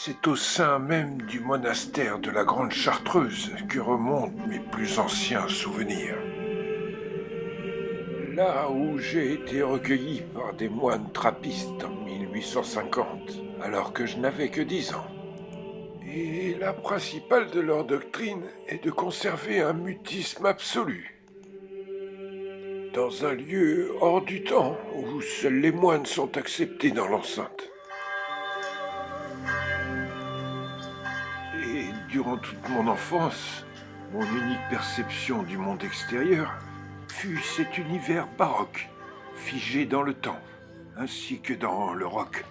C'est au sein même du monastère de la Grande Chartreuse que remontent mes plus anciens souvenirs. Là où j'ai été recueilli par des moines trappistes en 1850, alors que je n'avais que 10 ans. Et la principale de leur doctrine est de conserver un mutisme absolu. Dans un lieu hors du temps où seuls les moines sont acceptés dans l'enceinte. Et durant toute mon enfance, mon unique perception du monde extérieur fut cet univers baroque, figé dans le temps, ainsi que dans le rock.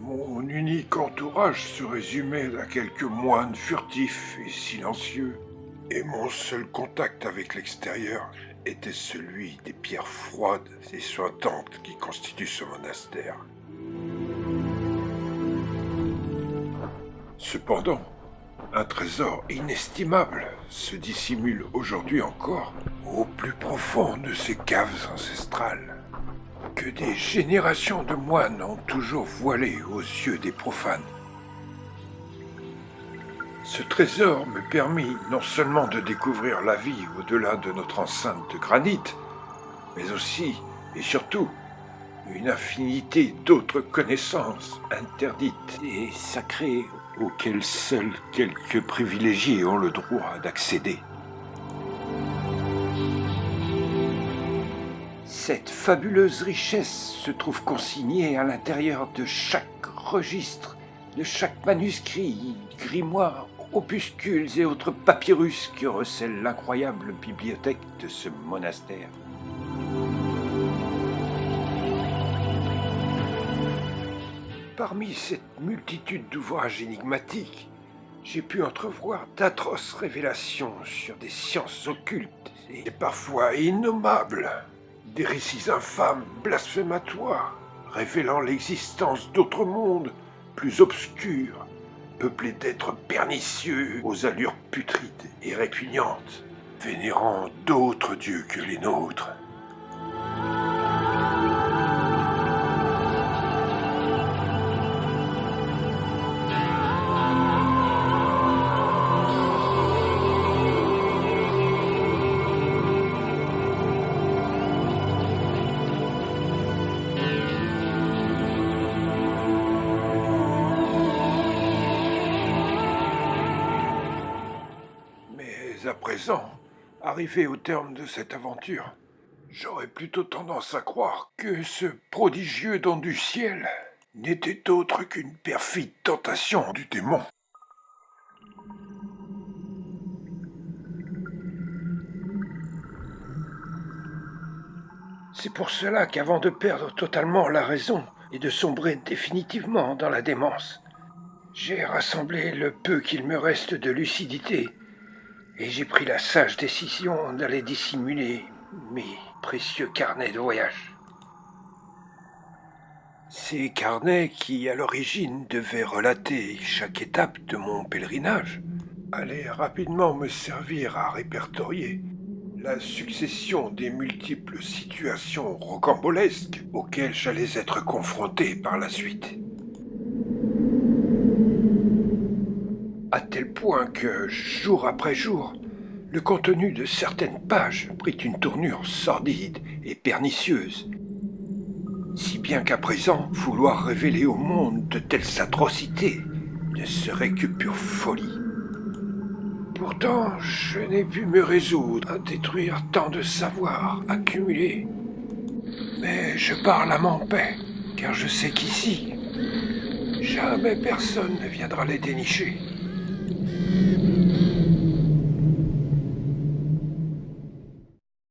Mon unique entourage se résumait à quelques moines furtifs et silencieux, et mon seul contact avec l'extérieur était celui des pierres froides et suintantes qui constituent ce monastère. Cependant, un trésor inestimable se dissimule aujourd'hui encore au plus profond de ces caves ancestrales, que des générations de moines ont toujours voilé aux yeux des profanes. Ce trésor me permit non seulement de découvrir la vie au-delà de notre enceinte de granit, mais aussi, et surtout, une infinité d'autres connaissances interdites et sacrées auxquelles seuls quelques privilégiés ont le droit d'accéder. Cette fabuleuse richesse se trouve consignée à l'intérieur de chaque registre, de chaque manuscrit, grimoire, opuscules et autres papyrus que recèle l'incroyable bibliothèque de ce monastère. Parmi cette multitude d'ouvrages énigmatiques, j'ai pu entrevoir d'atroces révélations sur des sciences occultes et parfois innommables, des récits infâmes, blasphématoires, révélant l'existence d'autres mondes plus obscurs, peuplés d'êtres pernicieux aux allures putrides et répugnantes, vénérant d'autres dieux que les nôtres. À présent, arrivé au terme de cette aventure, j'aurais plutôt tendance à croire que ce prodigieux don du ciel n'était autre qu'une perfide tentation du démon. C'est pour cela qu'avant de perdre totalement la raison et de sombrer définitivement dans la démence, j'ai rassemblé le peu qu'il me reste de lucidité et j'ai pris la sage décision d'aller dissimuler mes précieux carnets de voyage. Ces carnets qui, à l'origine, devaient relater chaque étape de mon pèlerinage, allaient rapidement me servir à répertorier la succession des multiples situations rocambolesques auxquelles j'allais être confronté par la suite. À tel point que, jour après jour, le contenu de certaines pages prit une tournure sordide et pernicieuse, si bien qu'à présent, vouloir révéler au monde de telles atrocités ne serait que pure folie. Pourtant, je n'ai pu me résoudre à détruire tant de savoir accumulé. Mais je parle à mon paix, car je sais qu'ici, jamais personne ne viendra les dénicher.